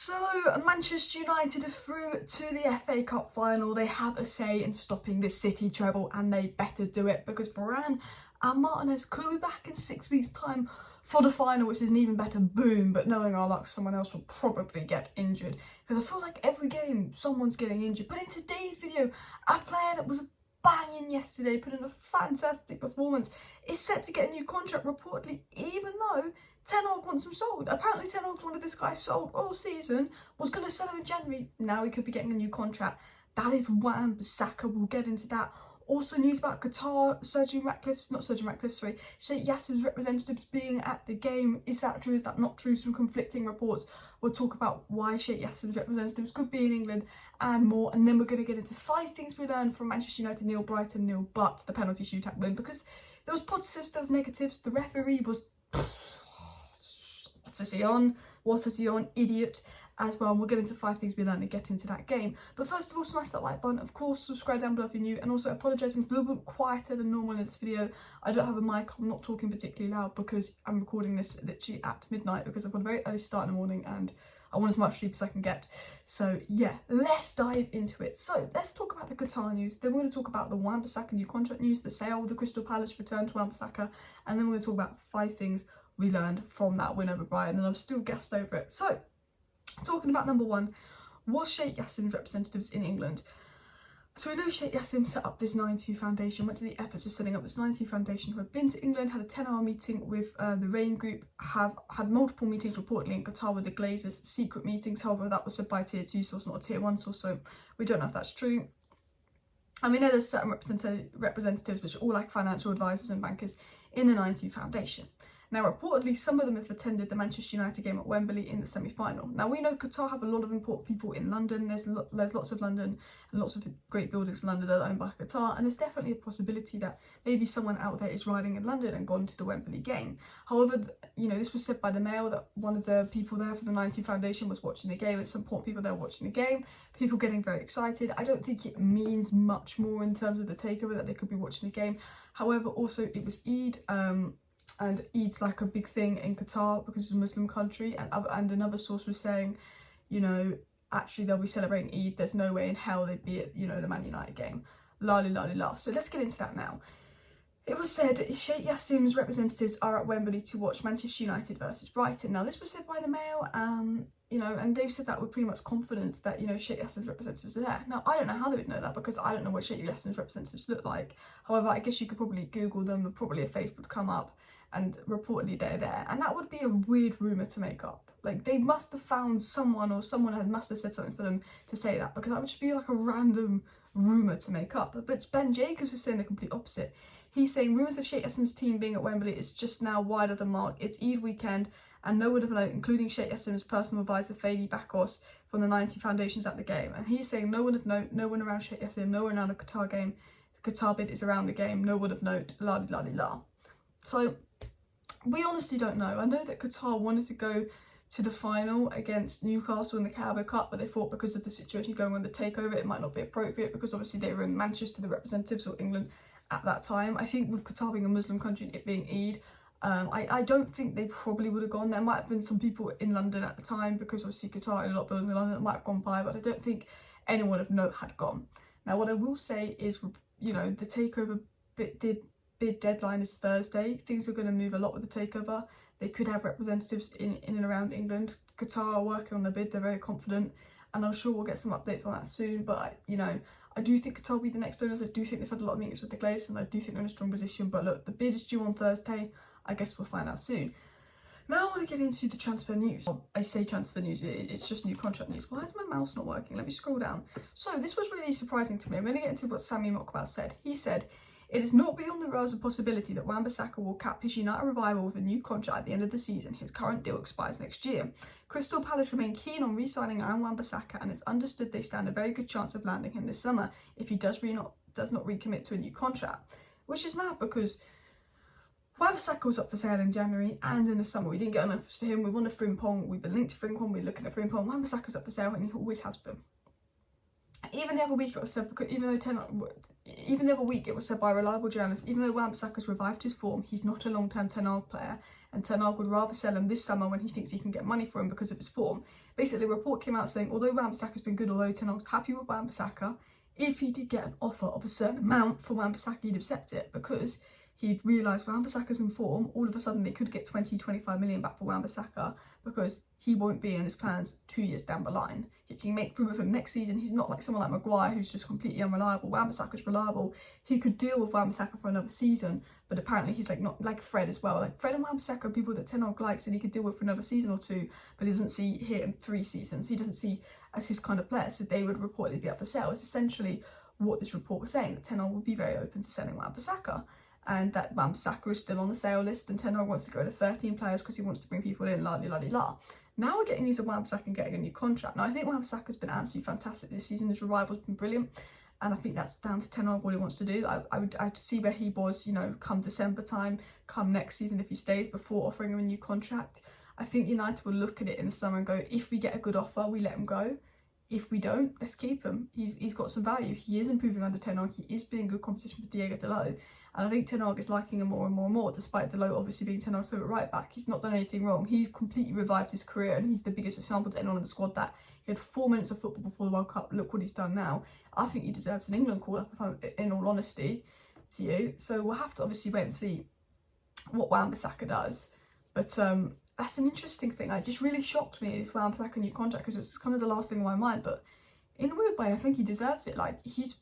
So, Manchester United are through to the FA Cup final. They have a say in stopping the City treble and they better do it because Varane and Martinez could be back in 6 weeks' time for the final, which is an even better boom. But knowing our luck, someone else will probably get injured because I feel like every game someone's getting injured. But in today's video, a player that was banging yesterday, put in a fantastic performance, is set to get a new contract reportedly, even though Ten Hag wants him sold. Apparently Ten Hag wanted this guy sold all season, was going to sell him in January. Now he could be getting a new contract. That is Wan Bissaka. We'll get into that. Also news about Qatar, Sheikh Jassims representatives being at the game. Is that true? Is that not true? Some conflicting reports. We'll talk about why Sheikh Jassims representatives could be in England and more. And then we're going to get into 5 things we learned from Manchester United 0, Brighton 0, but the penalty shootout win, because there was positives, there was negatives. The referee was what is he on, idiot as well. And we'll get into 5 things we learned and get into that game. But first of all, smash that like button, of course, subscribe down below if you're new, and also apologising for a little bit quieter than normal in this video. I don't have a mic, I'm not talking particularly loud because I'm recording this literally at midnight because I've got a very early start in the morning and I want as much sleep as I can get. So yeah, let's dive into it. So let's talk about the Qatar news, then we're going to talk about the Wan Bissaka new contract news, the sale of the Crystal Palace return to Wan Bissaka, and then we're going to talk about 5 things we learned from that win over Brighton, and I'm still gassed over it. So, talking about number 1, was Sheikh Jassims representatives in England? So we know Sheikh Jassims set up this 92 foundation, went to the efforts of setting up this 92 foundation, who had been to England, had a 10-hour meeting with the Rain Group, have had multiple meetings reportedly in Qatar with the Glazers, secret meetings. However, that was said by a tier 2 source, not a tier 1 source, so we don't know if that's true. And we know there's certain representatives which are all like financial advisors and bankers in the 92 foundation. Now, reportedly, some of them have attended the Manchester United game at Wembley in the semi-final. Now, we know Qatar have a lot of important people in London. There's lots of London and lots of great buildings in London that are owned by Qatar. And there's definitely a possibility that maybe someone out there is riding in London and gone to the Wembley game. However, you know, this was said by the Mail that one of the people there for the 90 Foundation was watching the game. It's some important people there watching the game. People getting very excited. I don't think it means much more in terms of the takeover that they could be watching the game. However, also it was Eid. And Eid's like a big thing in Qatar because it's a Muslim country, and another source was saying, you know, actually they'll be celebrating Eid, there's no way in hell they'd be at, you know, the Man United game. La. So let's get into that now. It was said Sheikh Jassims representatives are at Wembley to watch Manchester United versus Brighton. Now this was said by the Mail, you know, and they've said that with pretty much confidence that, you know, Sheikh Jassims representatives are there. Now I don't know how they would know that because I don't know what Sheikh Jassims representatives look like. However, I guess you could probably Google them and probably a face would come up and reportedly they're there. And that would be a weird rumour to make up. Like, they must have found someone, or someone must have said something for them to say that, because that would just be like a random rumour to make up. But Ben Jacobs was saying the complete opposite. He's saying rumours of Sheikh Jassims' team being at Wembley is just now wide of the mark. It's Eid weekend and no one would have known, including Sheikh Jassims' personal advisor Fadi Bakos from the 90 Foundations at the game. And he's saying no one would have known, no one around Sheikh Jassim, no one around a Qatar game. The Qatar bid is around the game, no one would have known, la. So we honestly don't know. I know that Qatar wanted to go to the final against Newcastle in the Carabao Cup, but they thought because of the situation going on the takeover, it might not be appropriate because obviously they were in Manchester, the representatives, or England at that time. I think with Qatar being a Muslim country and it being Eid, I don't think they probably would have gone. There might have been some people in London at the time because obviously Qatar and a lot of buildings in London that might have gone by, but I don't think anyone of note had gone. Now, what I will say is, you know, the takeover bid deadline is Thursday. Things are going to move a lot with the takeover. They could have representatives in and around England. Qatar are working on the bid, they're very confident, and I'm sure we'll get some updates on that soon. But you know, I do think Qatar will be the next owners. I do think they've had a lot of meetings with the Glazers, and I do think they're in a strong position. But look, the bid is due on Thursday. I guess we'll find out soon. Now I want to get into the transfer news. I say transfer news, it's just new contract news. Why is my mouse not working? Let me scroll down. So this was really surprising to me. I'm going to get into what Sami Mokbel said. He said, "It is not beyond the realms of possibility that Wan Bissaka will cap his United revival with a new contract at the end of the season. His current deal expires next year. Crystal Palace remain keen on re-signing Wan Bissaka, and it's understood they stand a very good chance of landing him this summer if he does not recommit to a new contract." Which is mad because Wan Bissaka was up for sale in January and in the summer. We didn't get enough for him. We wanted Frimpong. We've been linked to Frimpong. We're looking at Frimpong. Wan Bissaka's up for sale and he always has been. Even the other week it was said, because even the other week it was said by a reliable journalist, even though Wan Bissaka's revived his form, he's not a long-term Ten Hag player, and Ten Hag would rather sell him this summer when he thinks he can get money for him because of his form. Basically, a report came out saying, although Wan Bissaka's been good, although Ten Hag's happy with Wan Bissaka, if he did get an offer of a certain amount for Wan Bissaka, he'd accept it, because he'd realised Wan Bissaka's in form. All of a sudden, they could get 20-25 million back for Wan Bissaka, because he won't be in his plans 2 years down the line. He can make room with him next season. He's not like someone like Maguire, who's just completely unreliable. Wan Bissaka's reliable. He could deal with Wan Bissaka for another season, but apparently he's like not like Fred as well. Like Fred and Wan Bissaka are people that Ten Hag likes and he could deal with for another season or two, but he doesn't see here in 3 seasons. He doesn't see as his kind of player, so they would reportedly be up for sale. It's essentially what this report was saying, that Ten Hag would be very open to selling Wan Bissaka, and that Wan Bissaka is still on the sale list, and Ten Hag wants to go to 13 players because he wants to bring people in, la-di-la-di-la. Now we're getting news of Wan Bissaka getting a new contract. Now I think Wan Bissaka's been absolutely fantastic this season. His revival's been brilliant, and I think that's down to Ten Hag what he wants to do. I'd see where he was, you know, come December time, come next season if he stays, before offering him a new contract. I think United will look at it in the summer and go, if we get a good offer, we let him go. If we don't, let's keep him. He's got some value. He is improving under Ten Hag. He is being good competition for Diego Dalot. And I think Ten Hag is liking him more and more and more, despite Dalot obviously being Ten Hag's favourite right back. He's not done anything wrong. He's completely revived his career, and he's the biggest example to anyone in the squad that he had 4 minutes of football before the World Cup. Look what he's done now. I think he deserves an England call-up, if I'm in all honesty to you. So we'll have to obviously wait and see what Wan Bissaka does. But that's an interesting thing. It just really shocked me, this Wan Bissaka new contract, because it's kind of the last thing on my mind. But in a weird way, I think he deserves it. Like, he's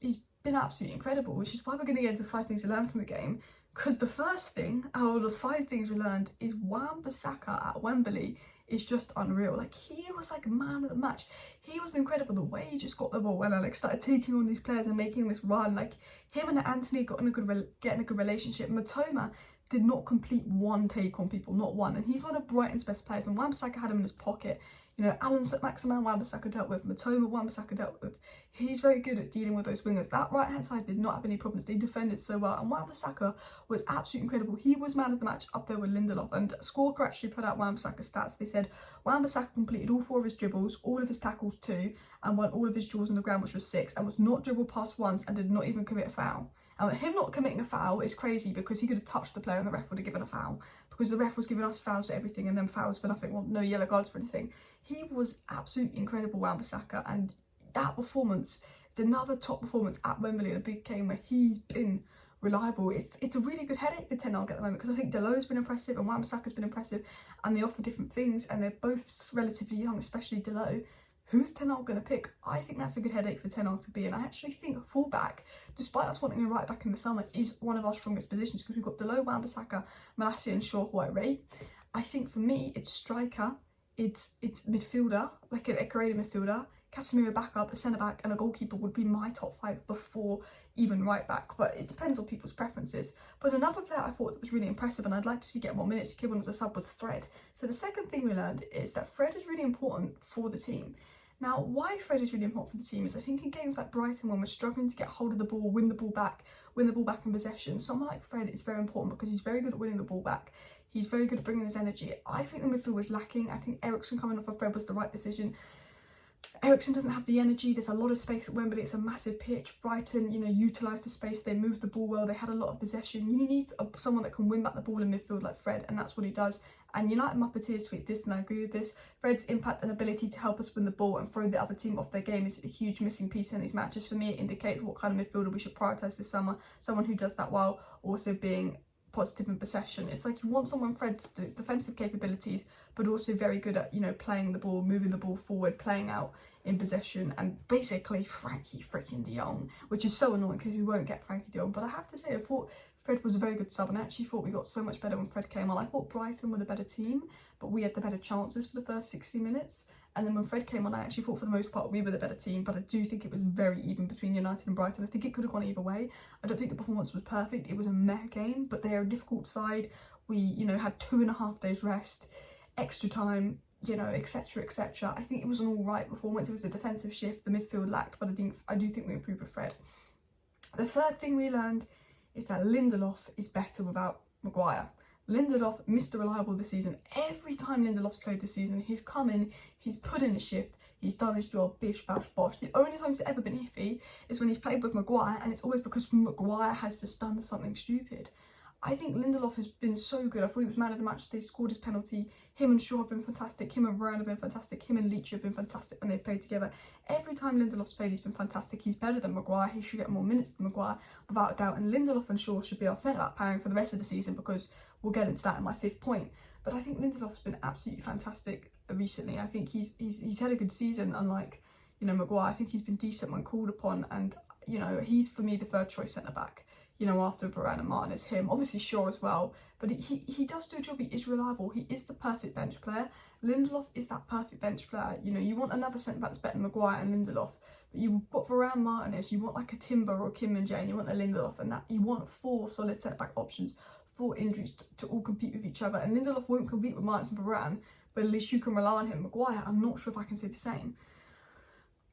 been absolutely incredible, which is why we're going to get into 5 things to learn from the game. Because the first thing out of the 5 things we learned is Wan Bissaka at Wembley is just unreal. Like, he was like man of the match. He was incredible. The way he just got the ball when I started taking on these players and making this run. Like, him and Anthony got in a getting a good relationship. Matoma did not complete one take on people, not one. And he's one of Brighton's best players, and Wan Bissaka had him in his pocket. You know, Alan Maximan, Wan Bissaka dealt with. Matoma, Wan Bissaka dealt with. He's very good at dealing with those wingers. That right-hand side did not have any problems. They defended so well. And Wan Bissaka was absolutely incredible. He was man of the match up there with Lindelof. And Squawka actually put out Wan Bissaka's stats. They said Wan Bissaka completed all 4 of his dribbles, all of his tackles 2, and won all of his duels on the ground, which was 6, and was not dribbled past once, and did not even commit a foul. And him not committing a foul is crazy, because he could have touched the player and the ref would have given a foul, because the ref was giving us fouls for everything and then fouls for nothing, well, no yellow cards for anything. He was absolutely incredible, Wan Bissaka, and that performance is another top performance at Wembley in a big game where he's been reliable. It's a really good headache for Ten Hag at the moment, because I think Dalot's been impressive and Wan Bissaka's been impressive, and they offer different things, and they're both relatively young, especially Dalot. Who's Ten Hag going to pick? I think that's a good headache for Ten Hag to be in. I actually think a fullback, despite us wanting a right back in the summer, is one of our strongest positions, because we've got Dalot, Wan Bissaka, Malacia and Shaw, White Ray. I think for me, it's striker, it's midfielder, like a creative midfielder, Casemiro backup, a centre-back and a goalkeeper would be my top 5 before even right back, but it depends on people's preferences. But another player I thought that was really impressive and I'd like to see get more minutes, given as a sub, was Fred. So the second thing we learned is that Fred is really important for the team. Now, why Fred is really important for the team is, I think in games like Brighton, when we're struggling to get hold of the ball, win the ball back in possession, someone like Fred is very important, because he's very good at winning the ball back. He's very good at bringing his energy. I think the midfield was lacking. I think Eriksen coming off of Fred was the right decision. Eriksen doesn't have the energy. There's a lot of space at Wembley. It's a massive pitch. Brighton, you know, utilised the space. They moved the ball well. They had a lot of possession. You need someone that can win back the ball in midfield like Fred, and that's what he does. And United Muppeteers tweet this, and I agree with this. Fred's impact and ability to help us win the ball and throw the other team off their game is a huge missing piece in these matches. For me, it indicates what kind of midfielder we should prioritise this summer. Someone who does that while also being positive in possession. It's like you want someone Fred's defensive capabilities, but also very good at, you know, playing the ball, moving the ball forward, playing out in possession, and basically Frankie freaking de Jong, which is so annoying because we won't get Frankie de Jong. But I have to say, I thought Fred was a very good sub, and I actually thought we got so much better when Fred came on. I thought Brighton were the better team, but we had the better chances for the first 60 minutes. And then when Fred came on, I actually thought for the most part we were the better team, but I do think it was very even between United and Brighton. I think it could have gone either way. I don't think the performance was perfect. It was a meh game, but they are a difficult side. We, you know, had 2.5 days rest, extra time, you know, etc, etc. I think it was an all right performance. It was a defensive shift. The midfield lacked, but I do think we improved with Fred. The third thing we learned is that Lindelof is better without Maguire. Lindelof, Mr. Reliable this season. Every time Lindelof's played this season, he's come in, he's put in a shift, he's done his job, bish, bash, bosh. The only time he's ever been iffy is when he's played with Maguire, and it's always because Maguire has just done something stupid. I think Lindelof has been so good. I thought he was man of the match. They scored his penalty. Him and Shaw have been fantastic. Him and Varane have been fantastic. Him and Leach have been fantastic when they've played together. Every time Lindelof's played, he's been fantastic. He's better than Maguire. He should get more minutes than Maguire, without a doubt. And Lindelof and Shaw should be our centre-back pairing for the rest of the season, because we'll get into that in my 5th point. But I think Lindelof's been absolutely fantastic recently. I think he's had a good season, unlike, you know, Maguire. I think he's been decent when called upon, and, you know, he's for me the 3rd choice centre-back. You know, after Varane and Martin is him. Obviously Shaw as well, but he does do a job. He is reliable. He is the perfect bench player. Lindelof is that perfect bench player. You know, you want another centre-back that's better than Maguire and Lindelof, but you've got Varane, Martinez, you want like a Timber or Kim and Jane, you want a Lindelof, and that you want 4 solid centre-back options, 4 injuries to all compete with each other. And Lindelof won't compete with Martin and Varane, but at least you can rely on him. Maguire, I'm not sure if I can say the same.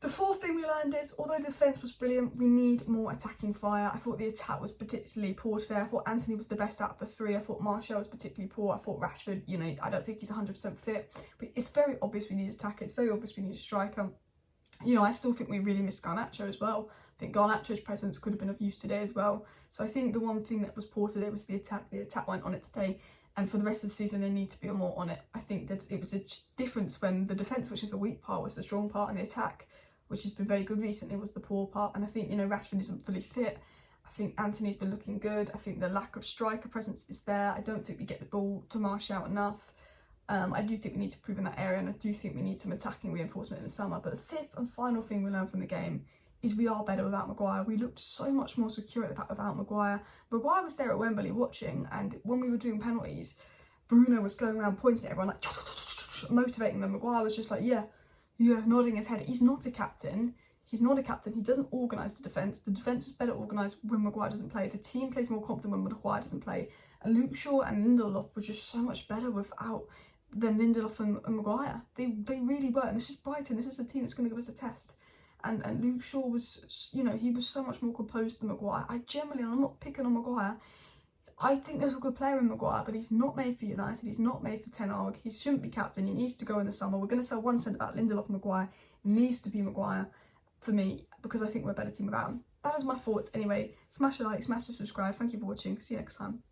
The 4th thing we learned is, although the defence was brilliant, we need more attacking fire. I thought the attack was particularly poor today. I thought Anthony was the best out of the 3. I thought Martial was particularly poor. I thought Rashford, you know, I don't think he's 100% fit. But it's very obvious we need an attacker. It's very obvious we need a striker. You know, I still think we really miss Garnacho as well. I think Garnacho's presence could have been of use today as well. So I think the one thing that was poor today was the attack. The attack went on it today. And for the rest of the season, they need to be more on it. I think that it was a difference when the defence, which is the weak part, was the strong part, and the attack, which has been very good recently, was the poor part. And I think, you know, Rashford isn't fully fit. I think Anthony's been looking good. I think the lack of striker presence is there. I don't think we get the ball to Martial enough. I do think we need to improve in that area, and I do think we need some attacking reinforcement in the summer. But the 5th and final thing we learned from the game is we are better without Maguire. We looked so much more secure at the back without Maguire. Maguire was there at Wembley watching, and when we were doing penalties, Bruno was going around pointing at everyone, like motivating them. Maguire was just like, yeah, nodding his head. He's not a captain. He's not a captain. He doesn't organise the defence. The defence is better organised when Maguire doesn't play. The team plays more confident when Maguire doesn't play. And Luke Shaw and Lindelof were just so much better than Lindelof and Maguire. They really were. And this is Brighton. This is a team that's going to give us a test. And Luke Shaw was, you know, he was so much more composed than Maguire. I'm not picking on Maguire. I think there's a good player in Maguire, but he's not made for United. He's not made for Ten Hag. He shouldn't be captain. He needs to go in the summer. We're going to sell one centre-back, Lindelof and Maguire. It needs to be Maguire for me, because I think we're a better team without him. That is my thoughts. Anyway, smash a like, smash a subscribe. Thank you for watching. See you next time. Bye.